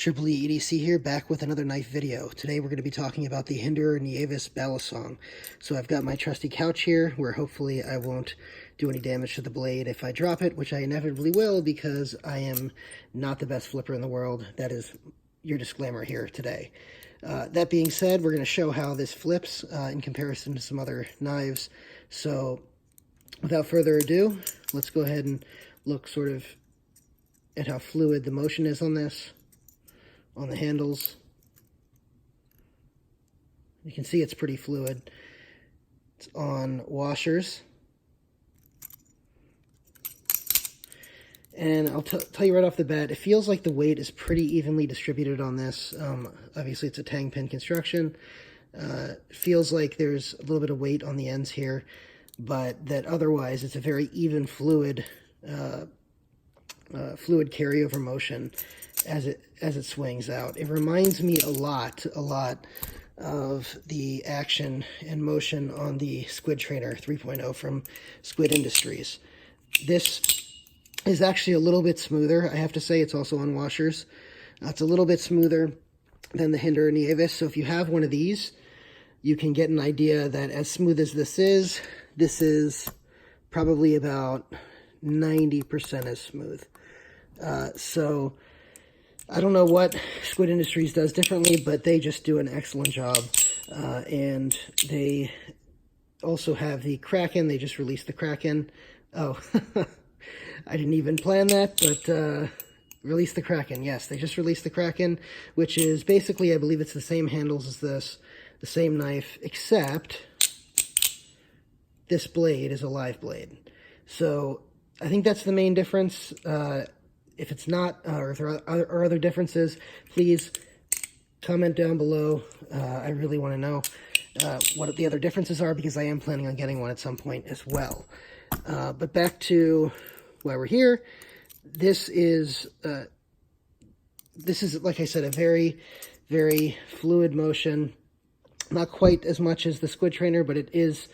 Triple E EDC here, back with another knife video. Today we're going to be talking about the Hinderer Nieves balisong. So I've got my trusty couch here, where hopefully I won't do any damage to the blade if I drop it, which I inevitably will because I am not the best flipper in the world. That is your disclaimer here today. That being said, we're going to show how this flips in comparison to some other knives. So without further ado, let's go ahead and look sort of at how fluid the motion is on this, on the handles. You can see it's pretty fluid. It's on washers. And I'll tell you right off the bat, it feels like the weight is pretty evenly distributed on this. Obviously, it's a tang pin construction. It feels like there's a little bit of weight on the ends here, but that otherwise it's a very even fluid carryover motion as it swings out. It reminds me a lot of the action and motion on the Squitrainer 3.0 from Squid Industries. This is actually a little bit smoother. I have to say, it's also on washers. It's a little bit smoother than the Hinderer Nieves. So if you have one of these, you can get an idea that as smooth as this is probably about 90% as smooth. So I don't know what Squid Industries does differently, but they just do an excellent job. And they also have the Kraken. They just released the Kraken. Oh, I didn't even plan that, but released the Kraken. Yes, they just released the Kraken, which is basically, I believe it's the same handles as this, the same knife, except this blade is a live blade. So I think that's the main difference. If it's not, or if there are other differences, please comment down below. I really want to know what the other differences are, because I am planning on getting one at some point as well. But back to why we're here. This is, like I said, a very, very fluid motion. Not quite as much as the Squitrainer, but it is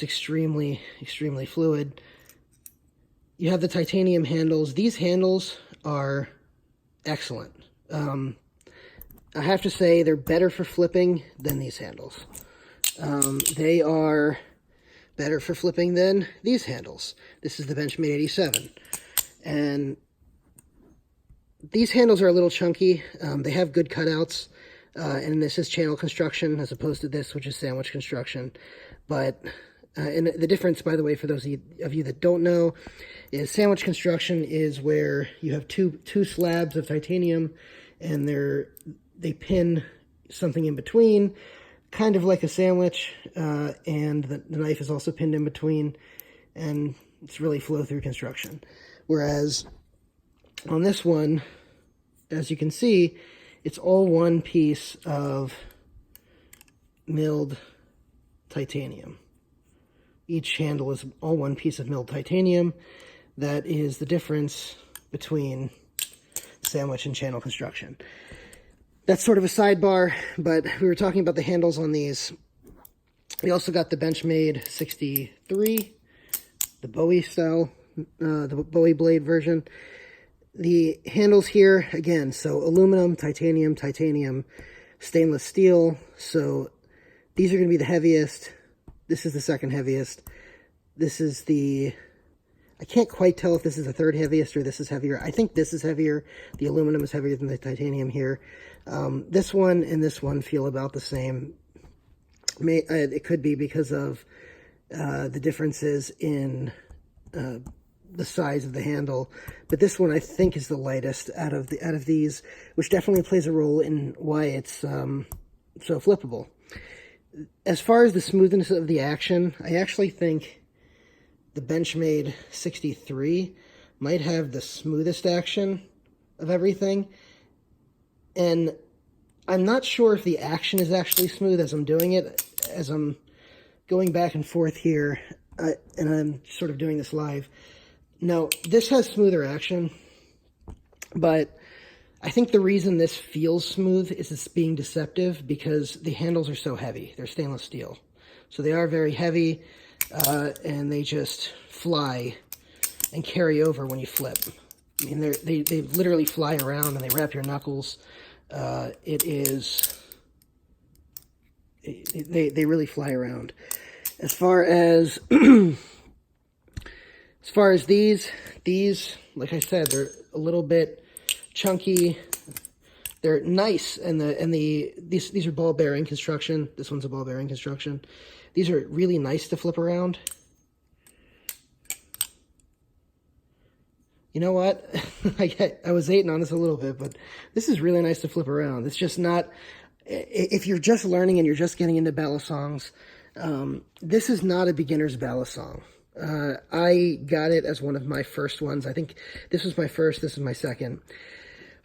extremely, extremely fluid. You have the titanium handles. These handles are excellent. I have to say they're better for flipping than these handles. They are better for flipping than these handles. This is the Benchmade 87. And these handles are a little chunky. They have good cutouts. And this is channel construction as opposed to this, which is sandwich construction. But and the difference, by the way, for those of you that don't know, is sandwich construction is where you have two slabs of titanium, and they pin something in between, kind of like a sandwich, and the knife is also pinned in between, and it's really flow-through construction. Whereas on this one, as you can see, it's all one piece of milled titanium. Each handle is all one piece of milled titanium. That is the difference between sandwich and channel construction. That's sort of a sidebar, but we were talking about the handles on these. We also got the Benchmade 63, the Bowie style, the Bowie blade version. The handles here, again, so aluminum, titanium, titanium, stainless steel. So these are going to be the heaviest. This is the second heaviest. This is the, I can't quite tell if this is the third heaviest or this is heavier. I think this is heavier. The aluminum is heavier than the titanium here. This one and this one feel about the same. It could be because of the differences in the size of the handle, but this one I think is the lightest out of these, which definitely plays a role in why it's so flippable. As far as the smoothness of the action, I actually think the Benchmade 63 might have the smoothest action of everything. And I'm not sure if the action is actually smooth as I'm doing it, as I'm going back and forth here, and I'm sort of doing this live. Now, this has smoother action, but I think the reason this feels smooth is it's being deceptive because the handles are so heavy. They're stainless steel. So they are very heavy, and they just fly and carry over when you flip. I mean, they literally fly around and they wrap your knuckles. They really fly around. As far as these, like I said, they're a little bit chunky. They're nice, and these are ball bearing construction. This one's a ball bearing construction. These are really nice to flip around. You know what? I was hating on this a little bit, but this is really nice to flip around. It's just not, if you're just learning and you're just getting into balisongs, this is not a beginner's balisong. I got it as one of my first ones. I think this was my first, this is my second.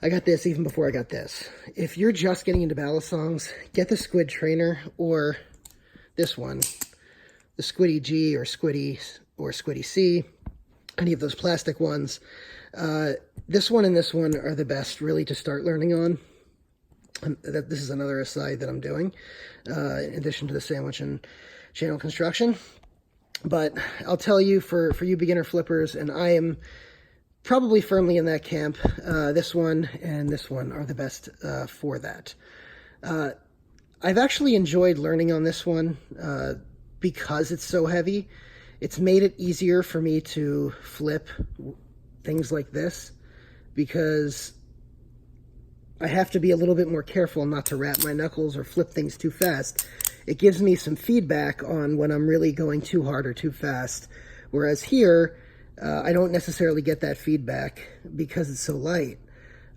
I got this even before I got this. If you're just getting into balisongs, get the Squitrainer or this one, the Squiddy G or Squiddy C. Any of those plastic ones. This one and this one are the best really to start learning on. This is another aside that I'm doing, in addition to the sandwich and channel construction. But I'll tell you, for you beginner flippers, and I am probably firmly in that camp, this one and this one are the best for that. I've actually enjoyed learning on this one because it's so heavy. It's made it easier for me to flip things like this because I have to be a little bit more careful not to wrap my knuckles or flip things too fast. It gives me some feedback on when I'm really going too hard or too fast. Whereas here, I don't necessarily get that feedback because it's so light.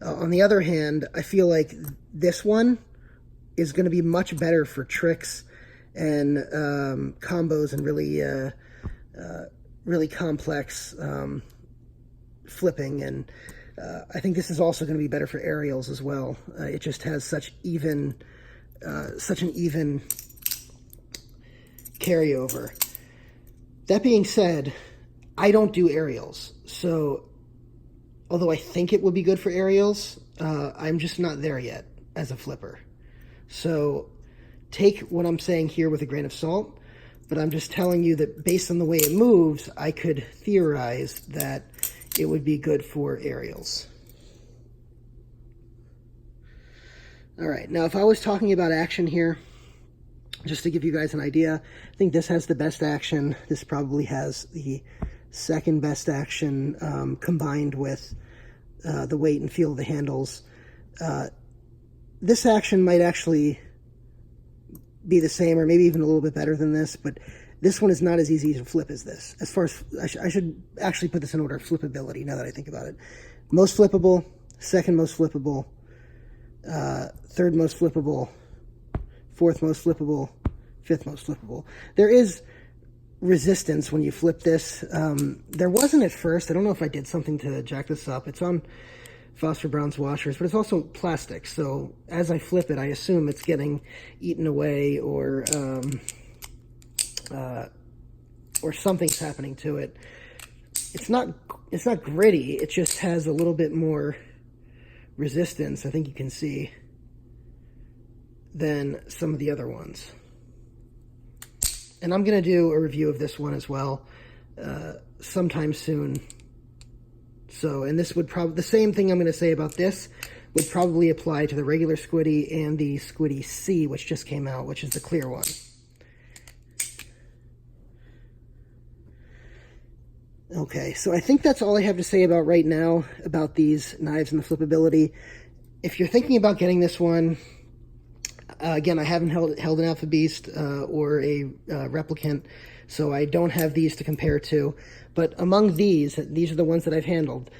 On the other hand, I feel like this one is going to be much better for tricks and combos and really complex flipping, and I think this is also going to be better for aerials as well. It just has such an even carryover. That being said, I don't do aerials, so although I think it would be good for aerials, I'm just not there yet as a flipper. So take what I'm saying here with a grain of salt. But I'm just telling you that based on the way it moves, I could theorize that it would be good for aerials. All right, now if I was talking about action here, just to give you guys an idea, I think this has the best action. This probably has the second best action combined with the weight and feel of the handles. This action might actually be the same or maybe even a little bit better than this, but this one is not as easy to flip as this. As far as, I should actually put this in order of flippability now that I think about it. Most flippable, second most flippable, third most flippable, fourth most flippable, fifth most flippable. There is resistance when you flip this. There wasn't at first. I don't know if I did something to jack this up. It's on phosphor bronze washers, but it's also plastic, so as I flip it, I assume it's getting eaten away or something's happening to it. It's not gritty, it just has a little bit more resistance, I think you can see, than some of the other ones. And I'm going to do a review of this one as well sometime soon. So, and this would probably, the same thing I'm going to say about this would probably apply to the regular Squiddy and the Squiddy C, which just came out, which is the clear one. Okay, so I think that's all I have to say about right now about these knives and the flippability. If you're thinking about getting this one, again, I haven't held an Alpha Beast or a replicant, so I don't have these to compare to. But among these are the ones that I've handled.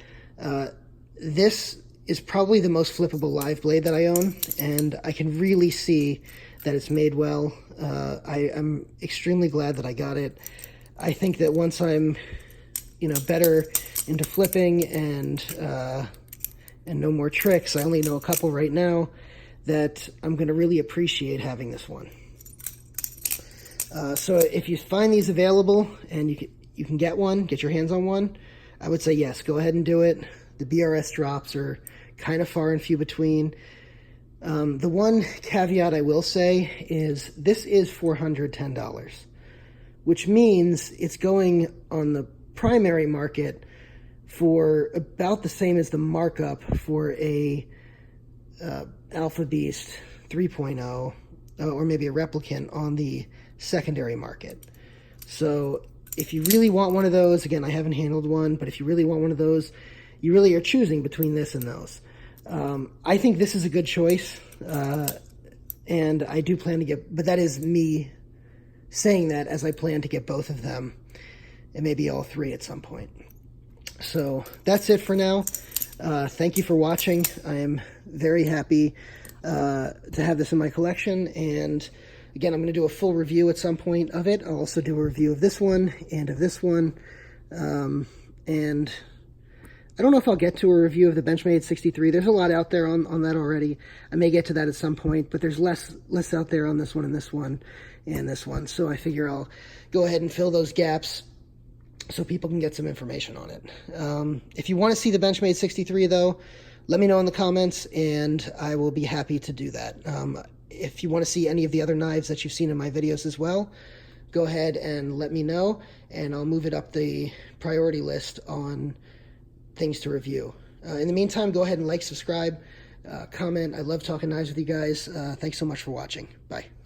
This is probably the most flippable live blade that I own, and I can really see that it's made well. I'm extremely glad that I got it. I think that once I'm, better into flipping and no more tricks, I only know a couple right now, that I'm going to really appreciate having this one. So if you find these available and you can get your hands on one, I would say yes, go ahead and do it. The BRS drops are kind of far and few between. The one caveat I will say is this is $410, which means it's going on the primary market for about the same as the markup for a Alpha Beast 3.0 or maybe a replicant on the secondary market. So if you really want one of those, again, I haven't handled one, but if you really want one of those, you really are choosing between this and those. I think this is a good choice, and I do plan to get, but that is me saying that as I plan to get both of them, and maybe all three at some point. So that's it for now. Thank you for watching. I am very happy to have this in my collection, and again, I'm going to do a full review at some point of it. I'll also do a review of this one and of this one, and I don't know if I'll get to a review of the Benchmade 63. There's a lot out there on that already. I may get to that at some point, but there's less out there on this one and this one and this one. So I figure I'll go ahead and fill those gaps so people can get some information on it. If you want to see the Benchmade 63, though, let me know in the comments, and I will be happy to do that. If you want to see any of the other knives that you've seen in my videos as well, go ahead and let me know, and I'll move it up the priority list on things to review. In the meantime, go ahead and like, subscribe, comment. I love talking knives with you guys. Thanks so much for watching. Bye.